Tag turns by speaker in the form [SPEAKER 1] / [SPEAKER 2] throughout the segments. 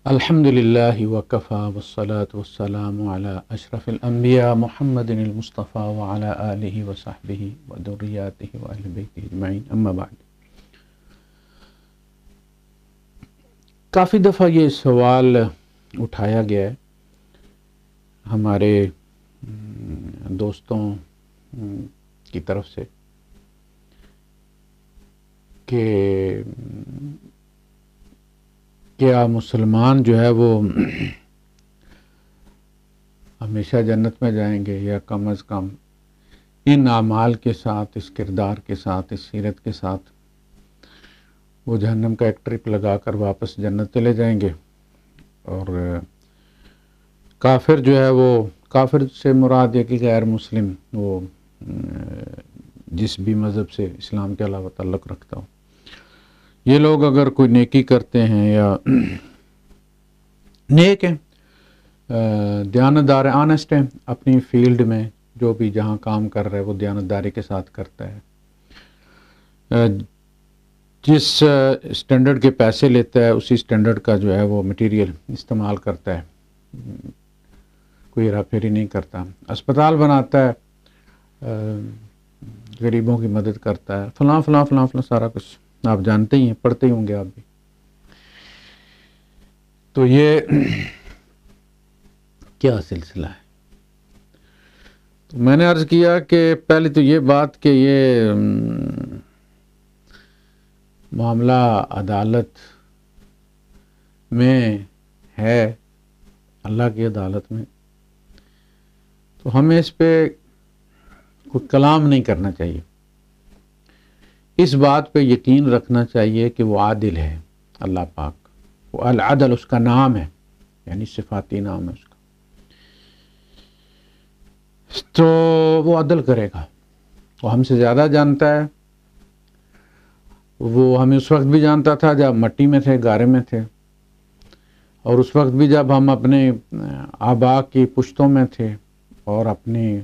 [SPEAKER 1] الحمدللہ وکفا والصلاة والسلام علی اشرف الانبیاء محمد المصطفى وعلى آلہ وصحبہ وذریاتہ واہل بیتہ اجمعین، اما بعد۔ کافی دفعہ یہ سوال اٹھایا گیا ہے ہمارے دوستوں کی طرف سے کہ کیا مسلمان جو ہے وہ ہمیشہ جنت میں جائیں گے، یا کم از کم ان اعمال کے ساتھ، اس کردار کے ساتھ، اس سیرت کے ساتھ وہ جہنم کا ایک ٹرپ لگا کر واپس جنت چلے جائیں گے، اور کافر جو ہے وہ، کافر سے مراد ہے کہ غیر مسلم، وہ جس بھی مذہب سے اسلام کے علاوہ تعلق رکھتا ہو، یہ لوگ اگر کوئی نیکی کرتے ہیں یا نیک ہیں، دیانتدار آنیسٹ ہیں، اپنی فیلڈ میں جو بھی جہاں کام کر رہا ہے وہ دیانتداری کے ساتھ کرتا ہے، جس اسٹینڈرڈ کے پیسے لیتا ہے اسی اسٹینڈرڈ کا جو ہے وہ مٹیریل استعمال کرتا ہے، کوئی ہیرا پھیری نہیں کرتا، اسپتال بناتا ہے، غریبوں کی مدد کرتا ہے، فلاں فلاں فلاں فلاں سارا کچھ آپ جانتے ہی ہیں، پڑھتے ہی ہوں گے آپ بھی۔ تو یہ کیا سلسلہ ہے؟ تو میں نے عرض کیا کہ پہلے تو یہ بات کہ یہ معاملہ عدالت میں ہے، اللہ کی عدالت میں، تو ہمیں اس پہ کوئی کلام نہیں کرنا چاہیے، اس بات پہ یقین رکھنا چاہیے کہ وہ عادل ہے، اللہ پاک، وہ العدل اس کا نام ہے، یعنی صفاتی نام ہے اس کا، تو وہ عدل کرے گا، وہ ہم سے زیادہ جانتا ہے، وہ ہمیں اس وقت بھی جانتا تھا جب مٹی میں تھے، گارے میں تھے، اور اس وقت بھی جب ہم اپنے آبا کی پشتوں میں تھے اور اپنی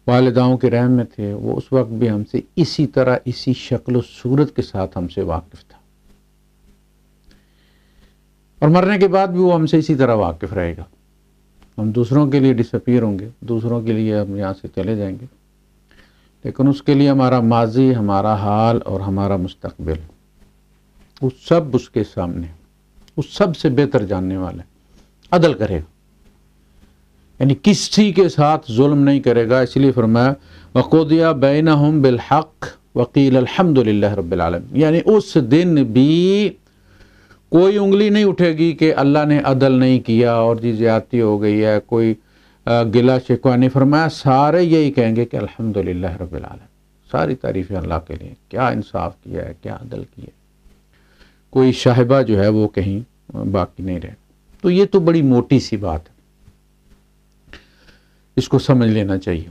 [SPEAKER 1] والداؤں کے رحم میں تھے، وہ اس وقت بھی ہم سے اسی طرح، اسی شکل و صورت کے ساتھ ہم سے واقف تھا، اور مرنے کے بعد بھی وہ ہم سے اسی طرح واقف رہے گا۔ ہم دوسروں کے لیے ڈس اپیئر ہوں گے، دوسروں کے لیے ہم یہاں سے چلے جائیں گے، لیکن اس کے لیے ہمارا ماضی، ہمارا حال اور ہمارا مستقبل، وہ سب اس کے سامنے، وہ سب سے بہتر جاننے والا ہے، عدل کرے گا، یعنی کسی کے ساتھ ظلم نہیں کرے گا، اس لیے فرمایا وَقُضِيَ بَيْنَهُمْ بِالْحَقِّ وَقِيلَ الْحَمْدُ لِلَّهِ رَبِّ الْعَالَمِينَ، یعنی اس دن بھی کوئی انگلی نہیں اٹھے گی کہ اللہ نے عدل نہیں کیا اور جی زیادتی ہو گئی ہے، کوئی گلہ شکوہ نہیں، فرمایا سارے یہی کہیں گے کہ الحمدللہ رب العالمین، ساری تعریفیں اللہ کے لیے، کیا انصاف کیا ہے، کیا عدل کیا ہے، کوئی شائبہ جو ہے وہ کہیں باقی نہیں رہے۔ تو یہ تو بڑی موٹی سی بات ہے، اس کو سمجھ لینا چاہیے،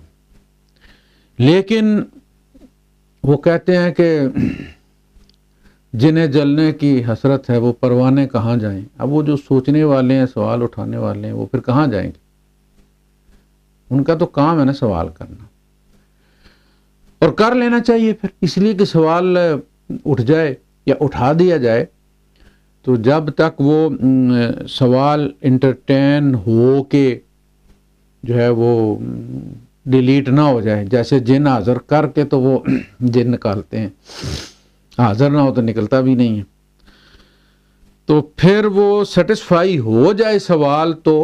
[SPEAKER 1] لیکن وہ کہتے ہیں کہ جنہیں جلنے کی حسرت ہے وہ پروانے کہاں جائیں۔ اب وہ جو سوچنے والے ہیں، سوال اٹھانے والے ہیں، وہ پھر کہاں جائیں گے؟ ان کا تو کام ہے نا سوال کرنا، اور کر لینا چاہیے پھر، اس لیے کہ سوال اٹھ جائے یا اٹھا دیا جائے تو جب تک وہ سوال انٹرٹین ہو کے جو ہے وہ ڈیلیٹ نہ ہو جائے، جیسے جن حاضر کر کے تو وہ جن نکالتے ہیں، حاضر نہ ہو تو نکلتا بھی نہیں ہے، تو پھر وہ سیٹسفائی ہو جائے سوال تو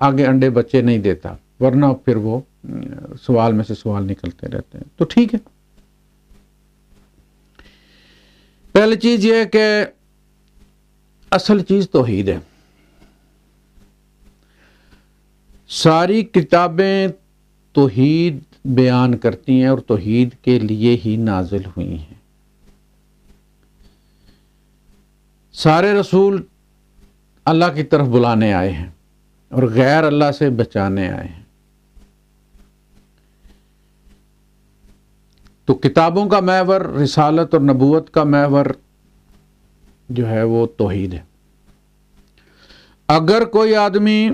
[SPEAKER 1] آگے انڈے بچے نہیں دیتا، ورنہ پھر وہ سوال میں سے سوال نکلتے رہتے ہیں۔ تو ٹھیک ہے، پہلی چیز یہ ہے کہ اصل چیز توحید ہے، ساری کتابیں توحید بیان کرتی ہیں اور توحید کے لیے ہی نازل ہوئی ہیں، سارے رسول اللہ کی طرف بلانے آئے ہیں اور غیر اللہ سے بچانے آئے ہیں، تو کتابوں کا محور، رسالت اور نبوت کا محور جو ہے وہ توحید ہے۔ اگر کوئی آدمی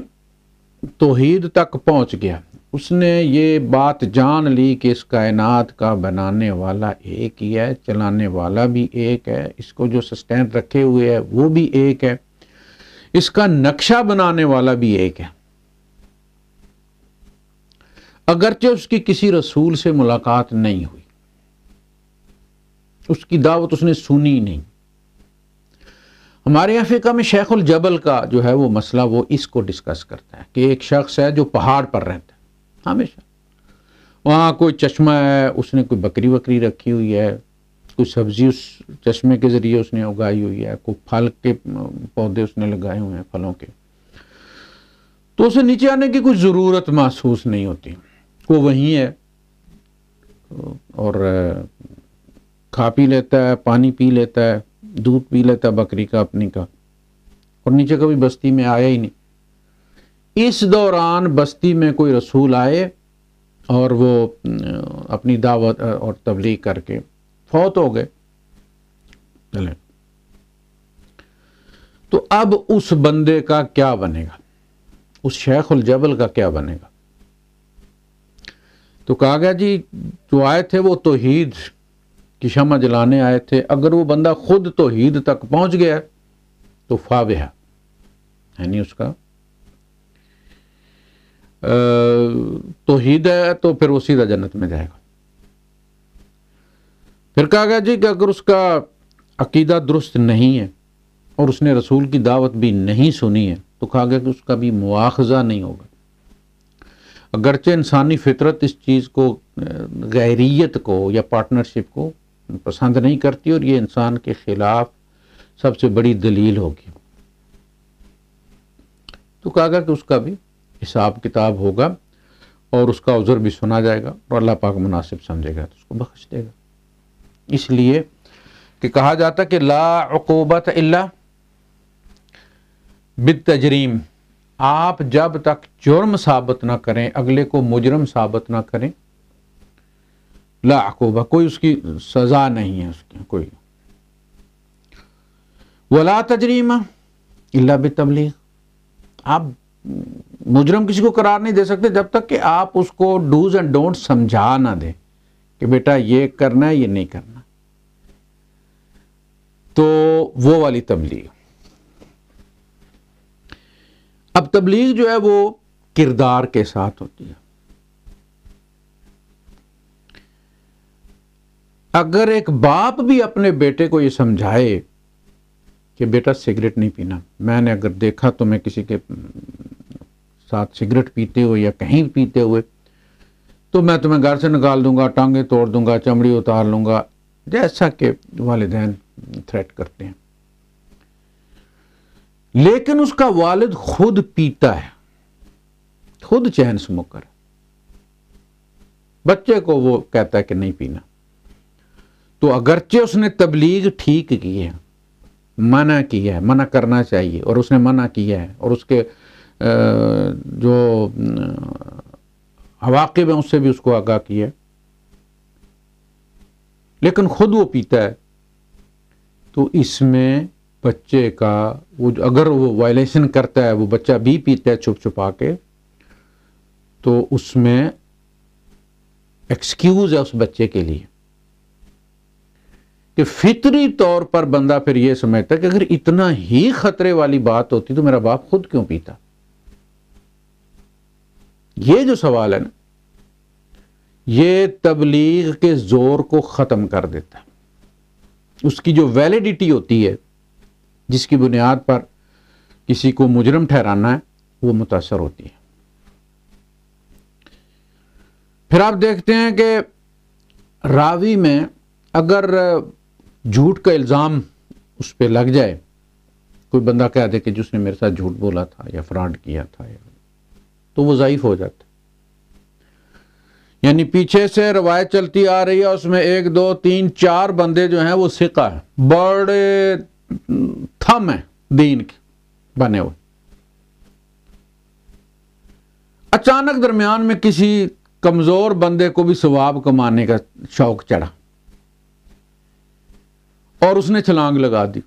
[SPEAKER 1] توحید تک پہنچ گیا، اس نے یہ بات جان لی کہ اس کائنات کا بنانے والا ایک ہی ہے، چلانے والا بھی ایک ہے، اس کو جو سسٹین رکھے ہوئے ہے وہ بھی ایک ہے، اس کا نقشہ بنانے والا بھی ایک ہے، اگرچہ اس کی کسی رسول سے ملاقات نہیں ہوئی، اس کی دعوت اس نے سنی نہیں۔ ہمارے یہاں فقہ میں شیخ الجبل کا جو ہے وہ مسئلہ وہ اس کو ڈسکس کرتا ہے کہ ایک شخص ہے جو پہاڑ پر رہتا ہے، ہمیشہ وہاں کوئی چشمہ ہے، اس نے کوئی بکری وکری رکھی ہوئی ہے، کوئی سبزی اس چشمے کے ذریعے اس نے اگائی ہوئی ہے، کوئی پھل کے پودے اس نے لگائے ہوئے ہیں پھلوں کے، تو اسے نیچے آنے کی کوئی ضرورت محسوس نہیں ہوتی، وہ وہیں ہے اور کھا پی لیتا ہے، پانی پی لیتا ہے، دودھ پی لیتا ہے بکری کا اپنی کا، اور نیچے کبھی بستی میں آیا ہی نہیں۔ اس دوران بستی میں کوئی رسول آئے اور وہ اپنی دعوت اور تبلیغ کر کے فوت ہو گئے، چلیں تو اب اس بندے کا کیا بنے گا، اس شیخ الجبل کا کیا بنے گا؟ تو کہا گیا جی جو آئے تھے وہ توحید کی شمع جلانے آئے تھے، اگر وہ بندہ خود توحید تک پہنچ گیا تو فابہا، یعنی اس کا توحید ہے تو پھر وہ سیدھا جنت میں جائے گا۔ پھر کہا گیا جی کہ اگر اس کا عقیدہ درست نہیں ہے اور اس نے رسول کی دعوت بھی نہیں سنی ہے تو کہا گیا کہ اس کا بھی مواخذہ نہیں ہوگا، اگرچہ انسانی فطرت اس چیز کو، غیریت کو یا پارٹنرشپ کو پسند نہیں کرتی، اور یہ انسان کے خلاف سب سے بڑی دلیل ہوگی۔ تو کہا گیا کہ اس کا بھی حساب کتاب ہوگا اور اس کا عذر بھی سنا جائے گا، اور اللہ پاک مناسب سمجھے گا تو اس کو بخش دے گا۔ اس لیے کہ کہا جاتا کہ لا عقوبۃ الا بالتجریم، آپ جب تک جرم ثابت نہ کریں، اگلے کو مجرم ثابت نہ کریں، لا عقوبہ، کوئی اس کی سزا نہیں ہے، اس کی کوئی۔ ولا تجریم الا بالتبلیغ، آپ مجرم کسی کو قرار نہیں دے سکتے جب تک کہ آپ اس کو ڈوز اینڈ ڈونٹ سمجھا نہ دیں کہ بیٹا یہ کرنا ہے یہ نہیں کرنا، تو وہ والی تبلیغ۔ اب تبلیغ جو ہے وہ کردار کے ساتھ ہوتی ہے۔ اگر ایک باپ بھی اپنے بیٹے کو یہ سمجھائے کہ بیٹا سگریٹ نہیں پینا، میں نے اگر دیکھا تو میں کسی کے ساتھ سگریٹ پیتے ہوئے یا کہیں پیتے ہوئے تو میں تمہیں گھر سے نکال دوں گا، ٹانگیں توڑ دوں گا، چمڑی اتار لوں گا، جیسا کہ والدین تھریٹ کرتے ہیں، لیکن اس کا والد خود پیتا ہے، خود چین اسموکر ہے، بچے کو وہ کہتا ہے کہ نہیں پینا، تو اگرچہ اس نے تبلیغ ٹھیک کی ہے، منع کیا ہے، منع کرنا چاہیے، اور اس نے منع کیا ہے، اور اس کے جو عواقب ہیں اس سے بھی اس کو آگاہ کیا ہے، لیکن خود وہ پیتا ہے، تو اس میں بچے کا اگر وہ وائلیشن کرتا ہے، وہ بچہ بھی پیتا ہے چھپ چھپا کے، تو اس میں ایکسکیوز ہے اس بچے کے لیے کہ فطری طور پر بندہ پھر یہ سمجھتا ہے کہ اگر اتنا ہی خطرے والی بات ہوتی تو میرا باپ خود کیوں پیتا۔ یہ جو سوال ہے نا، یہ تبلیغ کے زور کو ختم کر دیتا ہے، اس کی جو ویلیڈیٹی ہوتی ہے جس کی بنیاد پر کسی کو مجرم ٹھہرانا ہے وہ متاثر ہوتی ہے۔ پھر آپ دیکھتے ہیں کہ راوی میں اگر جھوٹ کا الزام اس پہ لگ جائے، کوئی بندہ کہہ دے کہ جس نے میرے ساتھ جھوٹ بولا تھا یا فراڈ کیا تھا، تو وہ ضعیف ہو جاتا ہے۔ یعنی پیچھے سے روایت چلتی آ رہی ہے، اس میں 1 2 3 4 بندے جو ہیں وہ ثقہ ہیں، بڑے تھم ہیں دین کے بنے ہوئے، اچانک درمیان میں کسی کمزور بندے کو بھی ثواب کمانے کا شوق چڑھا اور اس نے چھلانگ لگا دی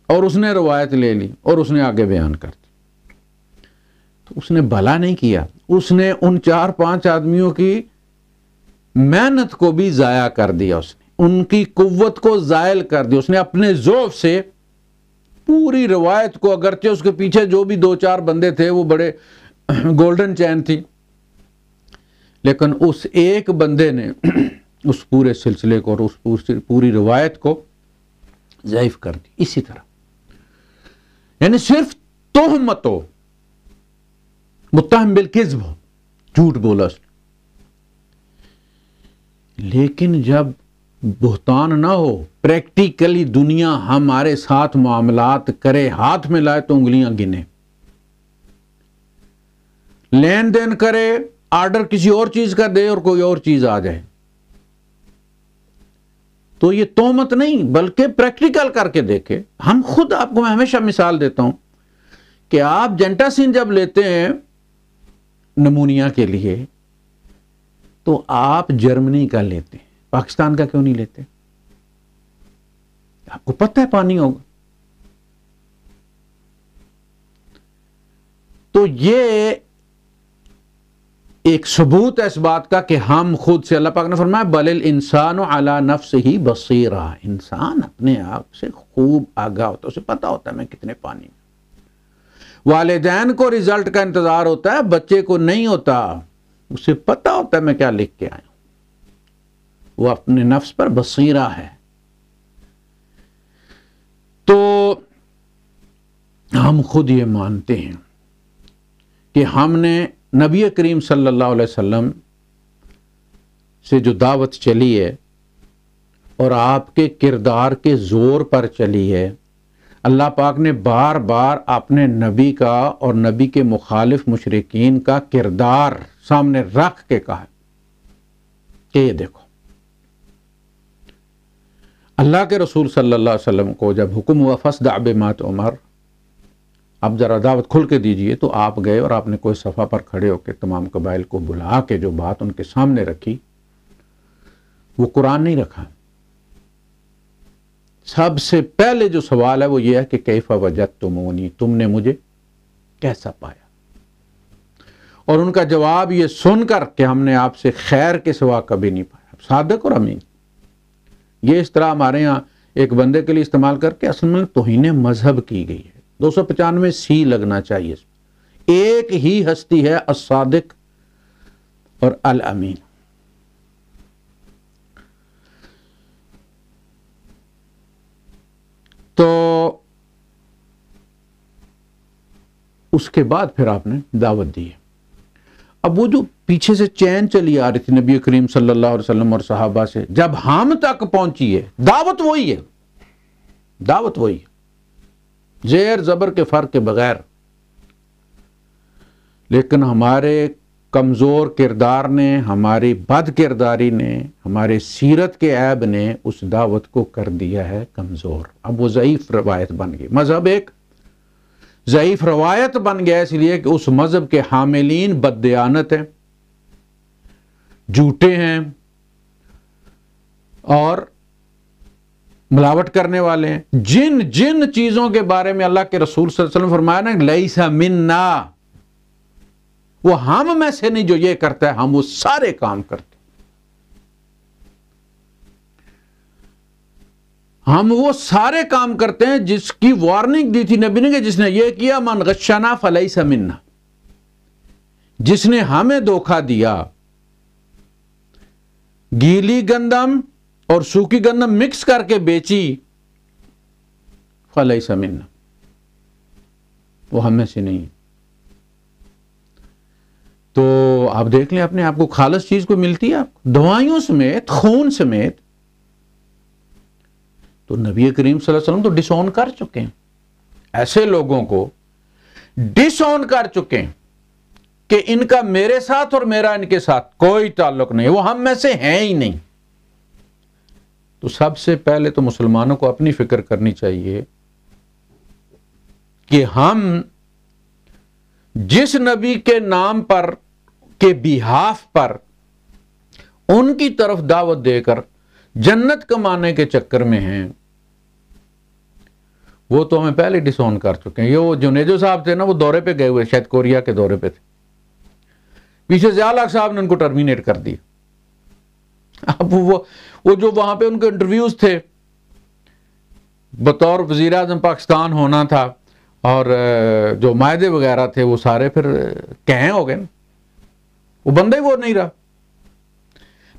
[SPEAKER 1] اور اس نے روایت لے لی اور اس نے آگے بیان کر دی، تو اس نے بھلا نہیں کیا، اس نے ان 4-5 آدمیوں کی محنت کو بھی ضائع کر دیا، اس نے ان کی قوت کو زائل کر دیا، اس نے اپنے ذوق سے پوری روایت کو، اگرچہ اس کے پیچھے جو بھی 2-4 بندے تھے وہ بڑے گولڈن چین تھی، لیکن اس ایک بندے نے اس پورے سلسلے کو اور اس پوری روایت کو ضعیف کر دی. اسی طرح یعنی صرف تہمت ہو، متہم بالکذب ہو، جھوٹ بولا اس نے، لیکن جب بہتان نہ ہو، پریکٹیکلی دنیا ہمارے ساتھ معاملات کرے، ہاتھ میں لائے تو انگلیاں گنے، لین دین کرے، آرڈر کسی اور چیز کا دے اور کوئی اور چیز آ جائے، تو یہ تہمت نہیں بلکہ پریکٹیکل کر کے دیکھے. ہم خود آپ کو میں ہمیشہ مثال دیتا ہوں کہ آپ جنٹاسین جب لیتے ہیں نمونیا کے لیے تو آپ جرمنی کا لیتے ہیں، پاکستان کا کیوں نہیں لیتے؟ آپ کو پتہ ہے پانی ہوگا. تو یہ ایک ثبوت ہے اس بات کا کہ ہم خود سے، اللہ پاک نے فرمایا بل الانسان علی نفسہ بصیرہ، انسان اپنے آپ سے خوب آگاہ ہوتا ہے، اسے پتا ہوتا ہے میں کتنے پانی میں. والدین کو رزلٹ کا انتظار ہوتا ہے، بچے کو نہیں ہوتا، اسے پتا ہوتا ہے میں کیا لکھ کے آیا ہوں، وہ اپنے نفس پر بصیرہ ہے. تو ہم خود یہ مانتے ہیں کہ ہم نے نبی کریم صلی اللہ علیہ وسلم سے جو دعوت چلی ہے اور آپ کے کردار کے زور پر چلی ہے، اللہ پاک نے بار بار اپنے نبی کا اور نبی کے مخالف مشرکین کا کردار سامنے رکھ کے کہا کہ یہ دیکھو. اللہ کے رسول صلی اللہ علیہ وسلم کو جب حکم ہوا فاصدع بما تؤمر، اب ذرا دعوت کھل کے دیجئے، تو آپ گئے اور آپ نے کوئی صفحہ پر کھڑے ہو کے تمام قبائل کو بلا کے جو بات ان کے سامنے رکھی وہ قرآن نہیں رکھا. سب سے پہلے جو سوال ہے وہ یہ ہے کہ کیف وجدتمونی، تم نے مجھے کیسا پایا؟ اور ان کا جواب یہ سن کر کہ ہم نے آپ سے خیر کے سوا کبھی نہیں پایا. صادق اور امین، یہ اس طرح ہمارے ہاں ایک بندے کے لیے استعمال کر کے اصل میں توہین مذہب کی گئی ہے. 295 سی لگنا چاہیے. ایک ہی ہستی ہے الصادق اور الامین. تو اس کے بعد پھر آپ نے دعوت دی ہے. اب وہ جو پیچھے سے چین چلی آ رہی تھی نبی کریم صلی اللہ علیہ وسلم اور صحابہ سے، جب ہم تک پہنچی ہے، دعوت وہی ہے، دعوت وہی ہے، زیر زبر کے فرق کے بغیر. لیکن ہمارے کمزور کردار نے، ہماری بد کرداری نے، ہمارے سیرت کے عیب نے اس دعوت کو کر دیا ہے کمزور. اب وہ ضعیف روایت بن گئی. مذہب ایک ضعیف روایت بن گیا، اس لیے کہ اس مذہب کے حاملین بددیانت ہیں، جھوٹے ہیں اور ملاوٹ کرنے والے ہیں. جن جن چیزوں کے بارے میں اللہ کے رسول صلی اللہ علیہ وسلم فرمایا نا لیس منا، وہ ہم میں سے نہیں، جو یہ کرتا ہے ہم وہ سارے کام کرتے. ہم وہ سارے کام کرتے ہیں جس کی وارننگ دی تھی نبی نے کہ جس نے یہ کیا من غشنا فلیس منا، جس نے ہمیں دھوکہ دیا، گیلی گندم اور سوکھی گندم مکس کر کے بیچی، فلیس منا، وہ ہم میں سے نہیں. تو آپ دیکھ لیں اپنے آپ کو، خالص چیز کو ملتی ہے آپ کو دوائیوں سمیت، خون سمیت. تو نبی کریم صلی اللہ علیہ وسلم تو ڈس آن کر چکے ہیں، ایسے لوگوں کو ڈس آن کر چکے ہیں کہ ان کا میرے ساتھ اور میرا ان کے ساتھ کوئی تعلق نہیں، وہ ہم میں سے ہیں ہی نہیں. تو سب سے پہلے تو مسلمانوں کو اپنی فکر کرنی چاہیے کہ ہم جس نبی کے نام پر، کے بیہاف پر ان کی طرف دعوت دے کر جنت کمانے کے چکر میں ہیں، وہ تو ہمیں پہلے ڈس آن کر چکے ہیں. یہ وہ جنیجو صاحب تھے نا، وہ دورے پہ گئے ہوئے، شاید کوریا کے دورے پہ تھے، پیچھے ضیاء الحق صاحب نے ان کو ٹرمینیٹ کر دیا. اب وہ جو وہاں پہ ان کے انٹرویوز تھے، بطور وزیر اعظم پاکستان ہونا تھا، اور جو معاہدے وغیرہ تھے وہ سارے پھر کہیں ہو گئے نا، وہ بندہ ہی وہ نہیں رہا،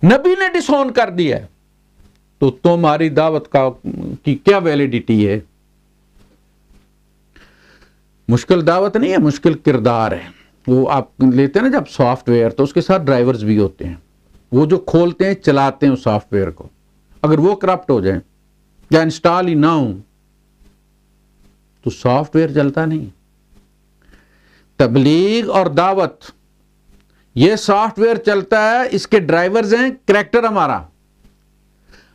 [SPEAKER 1] نبی نے ڈس اون کر دیا ہے، تو تمہاری دعوت کی کیا ویلیڈیٹی ہے؟ مشکل دعوت نہیں ہے، مشکل کردار ہے۔ وہ آپ لیتے ہیں نا جب سافٹ ویئر، تو اس کے ساتھ ڈرائیورز بھی ہوتے ہیں، وہ جو کھولتے ہیں چلاتے ہیں اس سافٹ ویئر کو، اگر وہ کرپٹ ہو جائیں یا انسٹال ہی نہ ہوں تو سافٹ ویئر چلتا نہیں۔ تبلیغ اور دعوت یہ سافٹ ویئر چلتا ہے، اس کے ڈرائیورز ہیں کریکٹر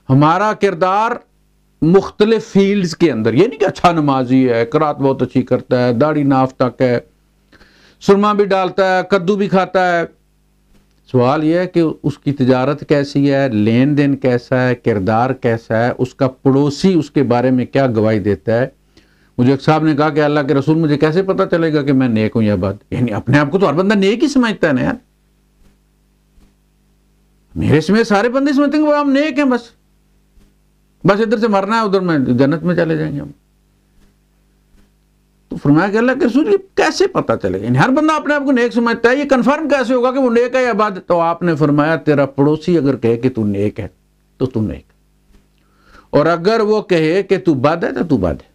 [SPEAKER 1] ہمارا کردار مختلف فیلڈز کے اندر، یہ نہیں کہ اچھا نمازی ہے، قرات بہت اچھی کرتا ہے، داڑھی ناف تک ہے، سرما بھی ڈالتا ہے، کدو بھی کھاتا ہے۔ سوال یہ ہے کہ اس کی تجارت کیسی ہے، لین دین کیسا ہے، کردار کیسا ہے، اس کا پڑوسی اس کے بارے میں کیا گواہی دیتا ہے۔ مجھے ایک صاحب نے کہا کہ اللہ کے رسول مجھے کیسے پتا چلے گا کہ میں نیک ہوں یا بد؟ یعنی اپنے آپ کو تو ہر بندہ نیک ہی سمجھتا ہے نا یار، میرے سمجھ سارے بندے سمجھتے ہیں کہ ہم نیک ہیں، بس ادھر سے مرنا ہے، ادھر میں جنت میں چلے جائیں گے ہم۔ تو فرمایا کہ اللہ کے رسول یہ کیسے پتا چلے گا؟ یعنی ہر بندہ اپنے آپ کو نیک سمجھتا ہے، یہ کنفرم کیسے ہوگا کہ وہ نیک ہے یا بد؟ تو آپ نے فرمایا تیرا پڑوسی اگر کہے کہ تو نیک ہے تو تو نیک، اور اگر وہ کہے کہ تو بد ہے تو تو بد ہے۔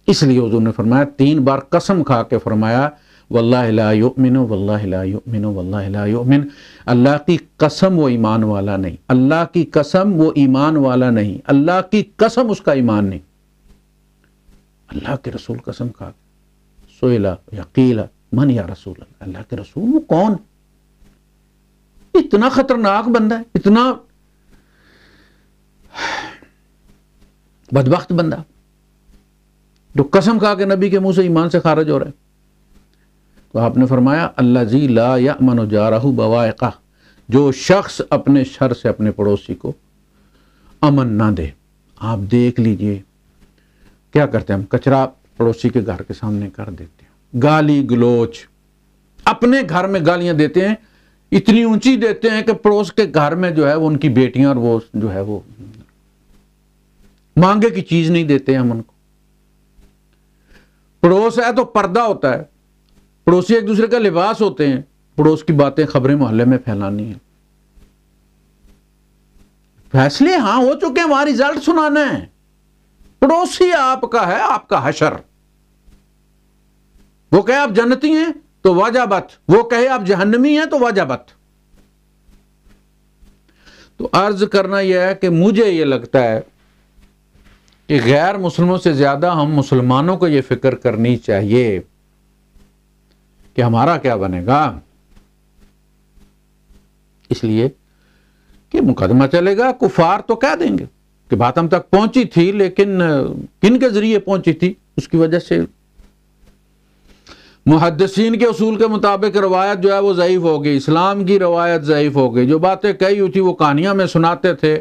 [SPEAKER 1] اس لیے حضور نے فرمایا 3 بار قسم کھا کے فرمایا واللہ لا یؤمن واللہ لا یؤمن واللہ لا یؤمن، اللہ کی قسم وہ ایمان والا نہیں، اللہ کی قسم وہ ایمان والا نہیں، اللہ کی قسم اس کا ایمان نہیں۔ اللہ کے رسول قسم کھا کے سئلا یا قیل من یا رسول اللہ، اللہ کے رسول وہ کون؟ اتنا خطرناک بندہ ہے، اتنا بدبخت بندہ جو قسم کھا کے نبی کے منہ سے ایمان سے خارج ہو رہا ہے۔ تو آپ نے فرمایا الذی لا یأمن جارہ بوائقہ، جو شخص اپنے شر سے اپنے پڑوسی کو امن نہ دے۔ آپ دیکھ لیجئے کیا کرتے ہیں ہم، کچرا پڑوسی کے گھر کے سامنے کر دیتے ہیں، گالی گلوچ، اپنے گھر میں گالیاں دیتے ہیں، اتنی اونچی دیتے ہیں کہ پڑوس کے گھر میں جو ہے وہ ان کی بیٹیاں اور وہ جو ہے وہ مانگے کی چیز نہیں دیتے ہم ان کو۔ پڑوس ہے تو پردہ ہوتا ہے، پڑوسی ایک دوسرے کا لباس ہوتے ہیں، پڑوس کی باتیں خبریں محلے میں پھیلانی ہیں، فیصلے ہاں ہو چکے ہیں، وہاں ریزلٹ سنانا ہے۔ پڑوسی آپ کا ہے، آپ کا حشر، وہ کہے آپ جنتی ہیں تو واجبت، وہ کہے آپ جہنمی ہیں تو واجبت۔ تو عرض کرنا یہ ہے کہ مجھے یہ لگتا ہے کہ غیر مسلموں سے زیادہ ہم مسلمانوں کو یہ فکر کرنی چاہیے کہ ہمارا کیا بنے گا، اس لیے کہ مقدمہ چلے گا، کفار تو کہہ دیں گے کہ بات ہم تک پہنچی تھی، لیکن کن کے ذریعے پہنچی تھی، اس کی وجہ سے محدثین کے اصول کے مطابق روایت جو ہے وہ ضعیف ہو گئی، اسلام کی روایت ضعیف ہو گئی۔ جو باتیں کہی ہوئی تھی وہ کہانیاں میں سناتے تھے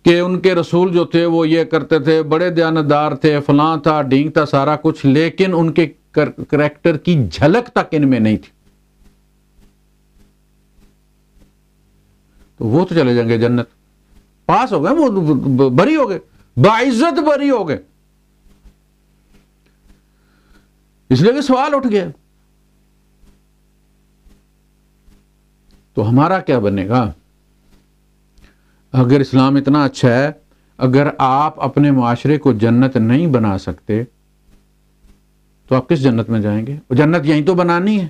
[SPEAKER 1] کہ ان کے رسول جو تھے وہ یہ کرتے تھے، بڑے دیانتدار تھے، فلاں تھا، ڈھینگ تھا، سارا کچھ، لیکن ان کے کریکٹر کی جھلک تک ان میں نہیں تھی۔ تو وہ تو چلے جائیں گے جنت، پاس ہو گئے، وہ بری ہو گئے، باعزت بری ہو گئے، اس لیے کہ سوال اٹھ گیا۔ تو ہمارا کیا بنے گا؟ اگر اسلام اتنا اچھا ہے، اگر آپ اپنے معاشرے کو جنت نہیں بنا سکتے تو آپ کس جنت میں جائیں گے؟ جنت یہیں تو بنانی ہے،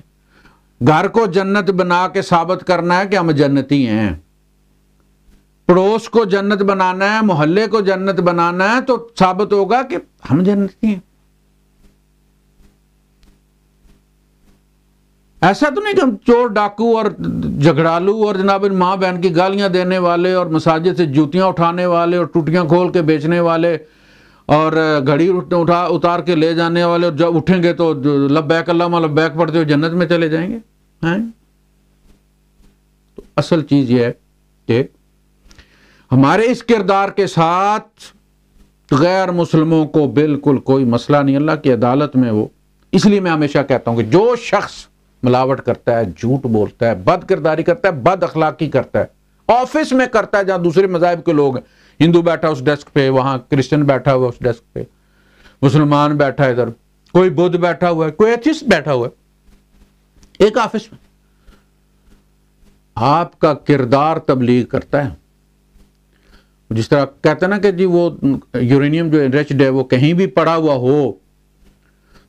[SPEAKER 1] گھر کو جنت بنا کے ثابت کرنا ہے کہ ہم جنتی ہیں، پڑوس کو جنت بنانا ہے، محلے کو جنت بنانا ہے، تو ثابت ہوگا کہ ہم جنتی ہیں۔ ایسا تو نہیں کہ ہم چور ڈاکو اور جھگڑالو اور جناب ماں بہن کی گالیاں دینے والے اور مساجد سے جوتیاں اٹھانے والے اور ٹوٹیاں کھول کے بیچنے والے اور گھڑی اتار کے لے جانے والے، اور جب اٹھیں گے تو لبیک اللہم لبیک پڑھتے ہوئے جنت میں چلے جائیں گے ہیں؟ تو اصل چیز یہ ہے کہ ہمارے اس کردار کے ساتھ غیر مسلموں کو بالکل کوئی مسئلہ نہیں، اللہ کی عدالت میں وہ۔ اس لیے میں ہمیشہ کہتا ہوں کہ جو شخص ملاوٹ کرتا ہے، جھوٹ بولتا ہے، بد کرداری کرتا ہے، بد اخلاقی کرتا ہے، آفس میں کرتا ہے جہاں دوسرے مذاہب کے لوگ ہیں، ہندو بیٹھا اس ڈیسک پہ، وہاں کرسچن بیٹھا ہوا اس ڈیسک پہ، مسلمان بیٹھا ادھر، کوئی بدھ بیٹھا ہوا ہے، کوئی ایتھسٹ بیٹھا ہوا ہے ایک آفس میں. آپ کا کردار تبلیغ کرتا ہے. جس طرح کہتے ہیں نا کہ جی وہ یورینیم جو انریچڈ ہے وہ کہیں بھی پڑا ہوا ہو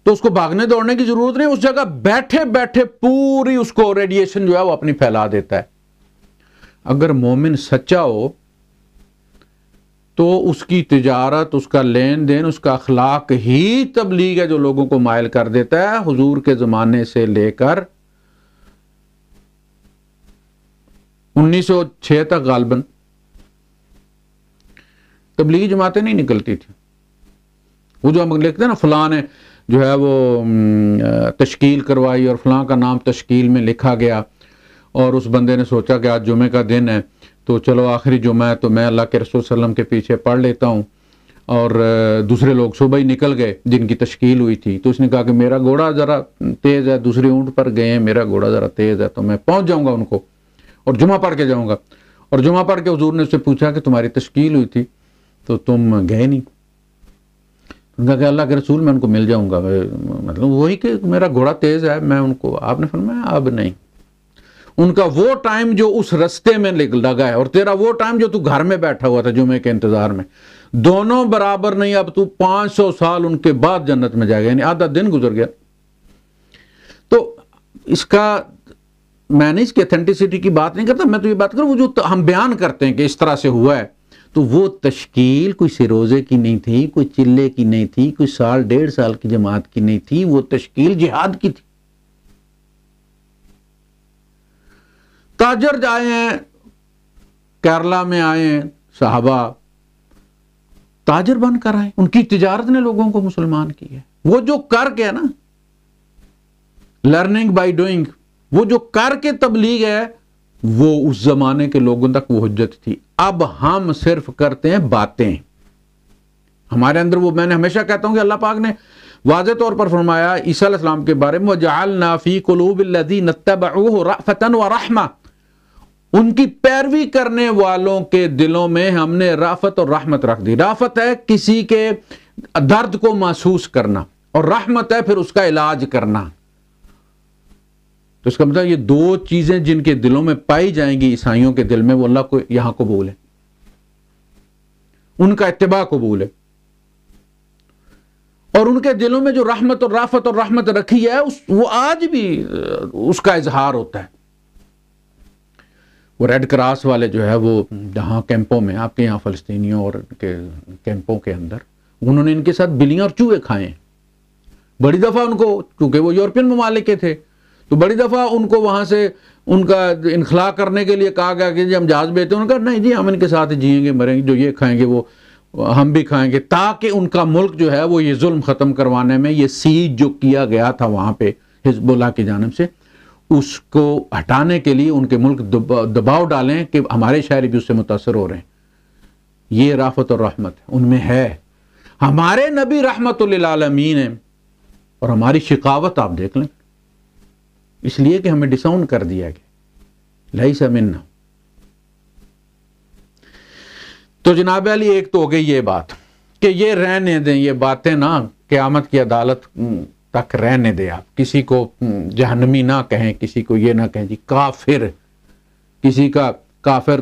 [SPEAKER 1] تو اس کو بھاگنے دوڑنے کی ضرورت نہیں، اس جگہ بیٹھے بیٹھے پوری اس کو ریڈیشن جو ہے وہ اپنی پھیلا دیتا ہے. اگر مومن سچا ہو تو اس کی تجارت، اس کا لین دین، اس کا اخلاق ہی تبلیغ ہے جو لوگوں کو مائل کر دیتا ہے. حضور کے زمانے سے لے کر 1906 تک غالباً تبلیغی جماعتیں نہیں نکلتی تھی. وہ جو ہم لکھتے ہیں نا فلاں نے جو ہے وہ تشکیل کروائی اور فلاں کا نام تشکیل میں لکھا گیا، اور اس بندے نے سوچا کہ آج جمعے کا دن ہے تو چلو آخری جمعہ ہے تو میں اللہ کے رسول صلی اللہ علیہ وسلم کے پیچھے پڑھ لیتا ہوں، اور دوسرے لوگ صبح ہی نکل گئے جن کی تشکیل ہوئی تھی. تو اس نے کہا کہ میرا گھوڑا ذرا تیز ہے، دوسرے اونٹ پر گئے ہیں، میرا گھوڑا ذرا تیز ہے تو میں پہنچ جاؤں گا ان کو اور جمعہ پڑھ کے جاؤں گا. اور جمعہ پڑھ کے حضور نے اس سے پوچھا کہ تمہاری تشکیل ہوئی تھی تو تم گئے نہیں. ان کا کہ اللہ کے رسول میں ان کو مل جاؤں گا، مطلب وہی کہ میرا گھوڑا تیز ہے میں ان کو. آپ نے فرمایا اب نہیں. ان کا وہ ٹائم جو اس رستے میں لگا ہے اور تیرا وہ ٹائم جو تو گھر میں بیٹھا ہوا تھا جمعے کے انتظار میں، دونوں برابر نہیں. اب تو 500 سال ان کے بعد جنت میں جائے گا، یعنی آدھا دن گزر گیا. تو اس کا میں نے اس کی اتھینٹسٹی کی بات نہیں کرتا، میں تو یہ بات کروں وہ جو ہم بیان کرتے ہیں کہ اس طرح سے ہوا ہے، تو وہ تشکیل کوئی سروزے کی نہیں تھی، کوئی چلے کی نہیں تھی، کوئی سال 1.5 سال کی جماعت کی نہیں تھی، وہ تشکیل جہاد کی تھی. تاجر آئے ہیں، کیرلا میں آئے ہیں صحابہ، تاجر بن کر آئے، ان کی تجارت نے لوگوں کو مسلمان کی ہے. وہ جو کر کے نا لرننگ بائی ڈوئنگ، وہ جو کر کے تبلیغ ہے وہ اس زمانے کے لوگوں تک وہ حجت تھی. اب ہم صرف کرتے ہیں باتیں. ہمارے اندر وہ، میں نے ہمیشہ کہتا ہوں کہ اللہ پاک نے واضح طور پر فرمایا عیسیٰ علیہ السلام کے بارے میں وَجَعَلْنَا فِي قُلُوبِ الَّذِينَ اتَّبَعُوهُ رَأْفَةً وَرَحْمَةً، ان کی پیروی کرنے والوں کے دلوں میں ہم نے رافت اور رحمت رکھ دی. رافت ہے کسی کے درد کو محسوس کرنا، اور رحمت ہے پھر اس کا علاج کرنا. تو اس کا مطلب یہ دو چیزیں جن کے دلوں میں پائی جائیں گی عیسائیوں کے دل میں، وہ اللہ کو یہاں قبول ہے، ان کا اتباع قبول ہے. اور ان کے دلوں میں جو رحمت اور رافت اور رحمت رکھی ہے وہ آج بھی اس کا اظہار ہوتا ہے. وہ ریڈ کراس والے جو ہے وہ جہاں کیمپوں میں، آپ کے یہاں فلسطینیوں اور کے کیمپوں کے اندر، انہوں نے ان کے ساتھ بلیاں اور چوہے کھائے ہیں. بڑی دفعہ ان کو، چونکہ وہ یورپین ممالک کے تھے، تو بڑی دفعہ ان کو وہاں سے ان کا انخلا کرنے کے لیے کہا گیا کہ جی ہم جہاز بھیجتے ہیں. انہوں نے کہا نہیں جی ہم ان کے ساتھ جئیں گے مریں گے، جو یہ کھائیں گے وہ ہم بھی کھائیں گے، تاکہ ان کا ملک جو ہے وہ یہ ظلم ختم کروانے میں، یہ سیج جو کیا گیا تھا وہاں پہ حزب اللہ کی جانب سے، اس کو ہٹانے کے لیے ان کے ملک دباؤ ڈالیں کہ ہمارے شہری بھی اس سے متاثر ہو رہے ہیں. یہ رافت اور رحمت ان میں ہے. ہمارے نبی رحمت للعالمین ہیں، اور ہماری شقاوت آپ دیکھ لیں، اس لیے کہ ہمیں ڈساؤن کر دیا گیا لیس منا. تو جناب علی ایک تو ہو گئی یہ بات کہ یہ رہنے دیں، یہ باتیں نا قیامت کی عدالت تک رہنے دیں. آپ کسی کو جہنمی نہ کہیں، کسی کو یہ نہ کہیں جی کافر. کسی کا کافر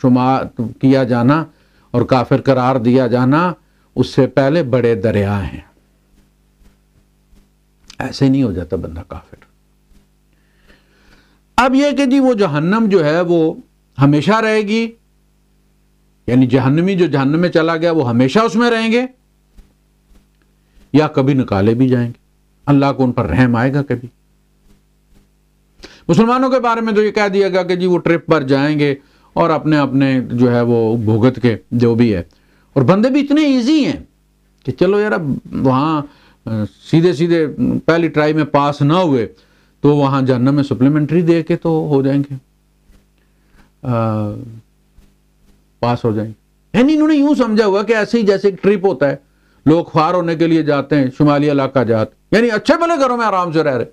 [SPEAKER 1] شمار کیا جانا اور کافر قرار دیا جانا اس سے پہلے بڑے دریا ہیں. ایسے نہیں ہو جاتا بندہ کافر. اب یہ کہ جی وہ جہنم جو ہے وہ ہمیشہ رہے گی، یعنی جہنمی جو جہنم میں چلا گیا وہ ہمیشہ اس میں رہیں گے، یا کبھی نکالے بھی جائیں گے، اللہ کو ان پر رحم آئے گا کبھی. مسلمانوں کے بارے میں تو یہ کہہ دیا گیا کہ جی وہ ٹرپ پر جائیں گے اور اپنے اپنے جو ہے وہ بھگت کے جو بھی ہے. اور بندے بھی اتنے ایزی ہیں کہ چلو یار وہاں سیدھے سیدھے پہلی ٹرائی میں پاس نہ ہوئے تو وہاں جہنم میں سپلیمنٹری دے کے تو ہو جائیں گے، پاس ہو جائیں گے. یعنی انہوں نے یوں سمجھا ہوا کہ ایسے ہی جیسے ایک ٹرپ ہوتا ہے، لوگ خوار ہونے کے لیے جاتے ہیں شمالی علاقہ جات، یعنی اچھے بھلے گھروں میں آرام سے رہ رہے.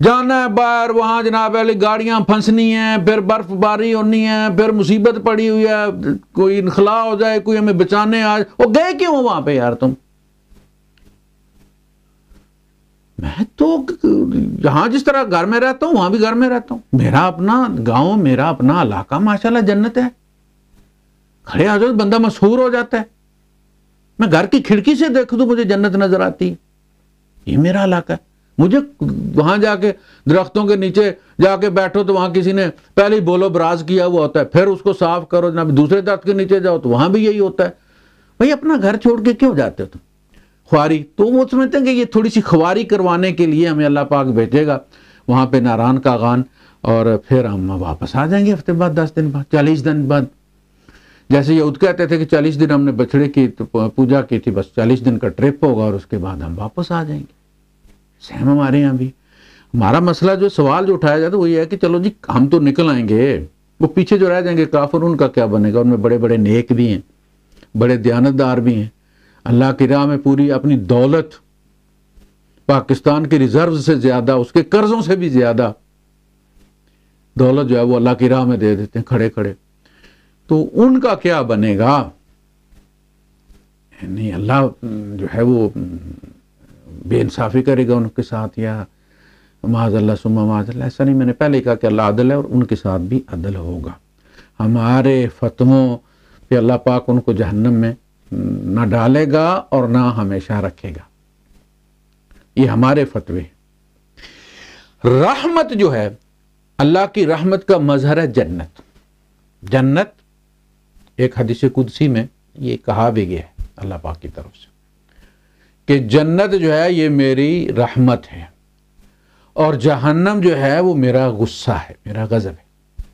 [SPEAKER 1] جانا ہے باہر، وہاں جناب علی گاڑیاں پھنسنی ہیں، پھر برف باری ہونی ہے، پھر مصیبت پڑی ہوئی ہے، کوئی انخلا ہو جائے، کوئی ہمیں بچانے آ جائے. وہ گئے کیوں وہاں پہ یار تم؟ میں تو یہاں جس طرح گھر میں رہتا ہوں وہاں بھی گھر میں رہتا ہوں. میرا اپنا گاؤں، میرا اپنا علاقہ ماشاءاللہ جنت ہے. کھڑے حضرت بندہ مسحور ہو جاتا ہے. میں گھر کی کھڑکی سے دیکھ دوں مجھے جنت نظر آتی ہے. یہ میرا علاقہ ہے. مجھے وہاں جا کے درختوں کے نیچے جا کے بیٹھو تو وہاں کسی نے پہلے ہی بولو براز کیا ہوا ہوتا ہے، پھر اس کو صاف کرو جناب. دوسرے درخت کے نیچے جاؤ تو وہاں بھی یہی ہوتا ہے. بھائی اپنا گھر چھوڑ کے کیوں جاتے ہو تم؟ خواری. تو وہ سمجھتے ہیں کہ یہ تھوڑی سی خواری کروانے کے لیے ہمیں اللہ پاک بھیجے گا وہاں پہ ناران کا غان، اور پھر ہم واپس آ جائیں گے ہفتے بعد، 10 دن بعد، 40 دن بعد. جیسے یہود کہتے تھے کہ 40 دن ہم نے بچڑے کی پوجا کی تھی، بس 40 دن کا ٹرپ ہوگا اور اس کے بعد ہم واپس آ جائیں گے. سیم ہمارے یہاں بھی. ہمارا مسئلہ جو سوال جو اٹھایا جاتا ہے وہ یہ ہے کہ چلو جی ہم تو نکل آئیں گے، وہ پیچھے جو رہ جائیں گے کافر، ان کا کیا بنے گا؟ ان میں بڑے بڑے نیک بھی ہیں، بڑے دیانتدار بھی ہیں. اللہ کی راہ میں پوری اپنی دولت، پاکستان کے ریزرو سے زیادہ، اس کے قرضوں سے بھی زیادہ دولت جو ہے وہ اللہ کی راہ میں دے دیتے ہیں کھڑے کھڑے. تو ان کا کیا بنے گا؟ نہیں، اللہ جو ہے وہ بے انصافی کرے گا ان کے ساتھ، یا معاذ اللہ ثم معاذ اللہ. ایسا نہیں، میں نے پہلے کہا کہ اللہ عدل ہے اور ان کے ساتھ بھی عدل ہوگا. ہمارے فتووں پہ اللہ پاک ان کو جہنم میں نہ ڈالے گا اور نہ ہمیشہ رکھے گا. یہ ہمارے فتوے. رحمت جو ہے، اللہ کی رحمت کا مظہر ہے جنت. جنت ایک حدیث قدسی میں یہ کہا بھی گیا ہے اللہ پاک کی طرف سے کہ جنت جو ہے یہ میری رحمت ہے، اور جہنم جو ہے وہ میرا غصہ ہے، میرا غضب ہے.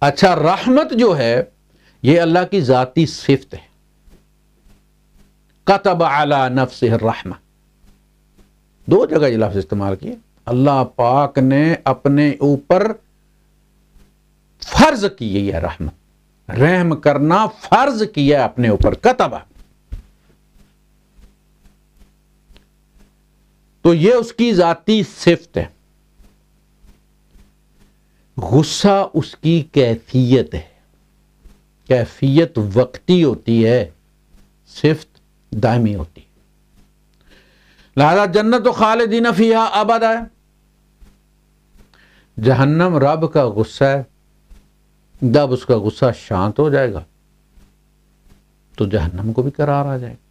[SPEAKER 1] اچھا، رحمت جو ہے یہ اللہ کی ذاتی صفت ہے. کتب علی نفسہ الرحمہ، 2 جگہ یہ لفظ استعمال کیے. اللہ پاک نے اپنے اوپر فرض کی ہے رحمت، رحم کرنا فرض کیا ہے اپنے اوپر. کتب، تو یہ اس کی ذاتی صفت ہے. غصہ اس کی کیفیت ہے. کیفیت وقتی ہوتی ہے، صفت دائمی ہوتی ہے. لہذا جنت و خالدین فیہا ابدا ہے. جہنم رب کا غصہ ہے. جب اس کا غصہ شانت ہو جائے گا تو جہنم کو بھی قرار آ جائے گا.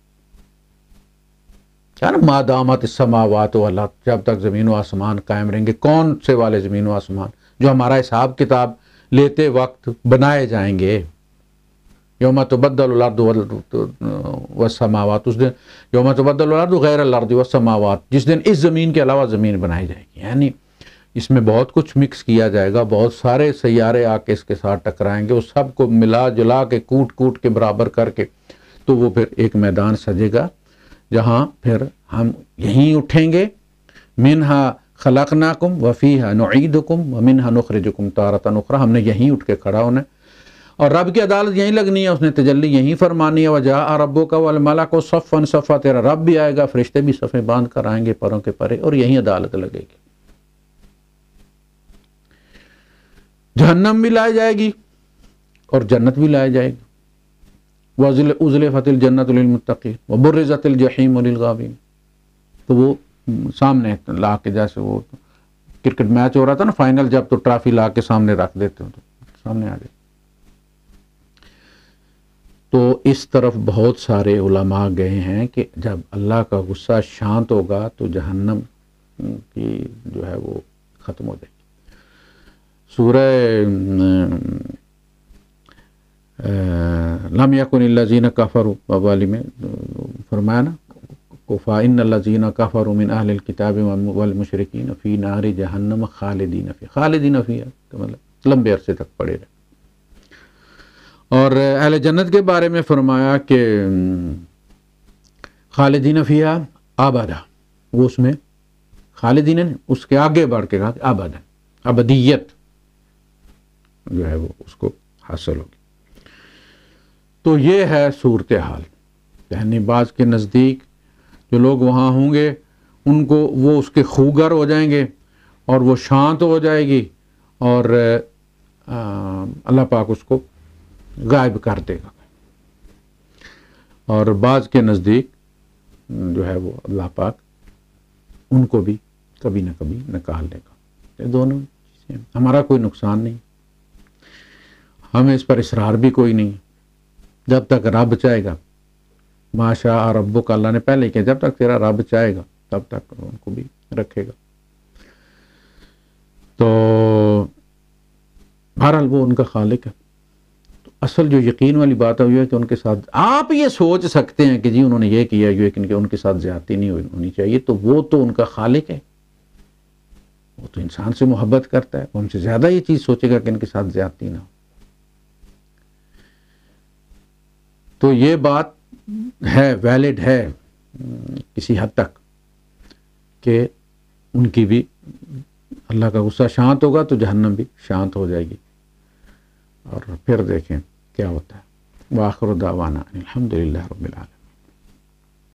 [SPEAKER 1] کیا نا، ما دامت السماوات والارض، جب تک زمین و آسمان قائم رہیں گے. کون سے والے زمین و آسمان؟ جو ہمارا حساب کتاب لیتے وقت بنائے جائیں گے. یوم تبدل الارض والسماوات، اس دن یوم تبدل الارض غیر الارض والسماوات، جس دن اس زمین کے علاوہ زمین بنائی جائے گی. یعنی اس میں بہت کچھ مکس کیا جائے گا، بہت سارے سیارے آ کے اس کے ساتھ ٹکرائیں گے، اس سب کو ملا جلا کے کوٹ کوٹ کے برابر کر کے تو وہ پھر ایک میدان سجے گا جہاں پھر ہم یہیں اٹھیں گے. منہا خلقناکم وفیہا نعیدکم ومنہا نخرجکم تارۃ اخری. ہم نے یہیں اٹھ کے کھڑا ہونا ہے اور رب کی عدالت یہیں لگنی ہے، اس نے تجلی یہیں فرمانی ہے. وجاء ربک والملک صفا صفا، تیرا رب بھی آئے گا، فرشتے بھی صفیں باندھ کر آئیں گے پروں کے پرے، اور یہیں عدالت لگے گی. جہنم بھی لائی جائے گی اور جنت بھی لائی جائے گی. وَأُزْلِفَتِ الْجَنَّةُ لِلْمُتَّقِينَ وَبُرِّزَتِ الْجَحِيمُ لِلْغَاوِينَ. تو وہ سامنے لا کے، جیسے وہ کرکٹ میچ ہو رہا تھا نا فائنل، جب تو ٹرافی لا کے سامنے رکھ دیتے ہو تو سامنے آ جائے. تو اس طرف بہت سارے علماء گئے ہیں کہ جب اللہ کا غصہ شانت ہوگا تو جہنم کی جو ہے وہ ختم ہو جائے گی. سورہ لم یکن الذین کفروا والی میں فرمایا نا، فإن الذین کفروا من اہل الکتاب والمشرکین فی نار جہنم خالدین فیہا. خالدین فیہا کا مطلب لمبے عرصے تک پڑے رہے. اور اہل جنت کے بارے میں فرمایا کہ خالدین فیہا ابدا، وہ اس میں خالدین اس کے آگے بڑھ کے کہا ابدا، ابدیت جو ہے وہ اس کو حاصل ہوگی. تو یہ ہے صورتحال. یعنی بعض کے نزدیک جو لوگ وہاں ہوں گے ان کو وہ اس کے خوگر ہو جائیں گے اور وہ شانت ہو جائے گی اور اللہ پاک اس کو غائب کر دے گا. اور بعض کے نزدیک جو ہے وہ اللہ پاک ان کو بھی کبھی نہ کبھی نکال لے گا. یہ دونوں چیزیں ہمارا کوئی نقصان نہیں، ہمیں اس پر اصرار بھی کوئی نہیں. جب تک رب چاہے گا، ما شاء ربک، اللہ نے پہلے کیا، جب تک تیرا رب چاہے گا تب تک ان کو بھی رکھے گا. تو بہرحال وہ ان کا خالق ہے. تو اصل جو یقین والی بات ہے وہ ہے کہ ان کے ساتھ آپ یہ سوچ سکتے ہیں کہ جی انہوں نے یہ کیا لیکن کہ ان کے ساتھ زیادتی نہیں ہونی چاہیے، تو وہ تو ان کا خالق ہے، وہ تو انسان سے محبت کرتا ہے، وہ ہم سے زیادہ یہ چیز سوچے گا کہ ان کے ساتھ زیادتی نہ ہو. تو یہ بات ہے، ویلڈ ہے کسی حد تک کہ ان کی بھی اللہ کا غصہ شانت ہوگا تو جہنم بھی شانت ہو جائے گی. اور پھر دیکھیں کیا ہوتا ہے. وآخر دعوانا الحمدللہ رب العالمین.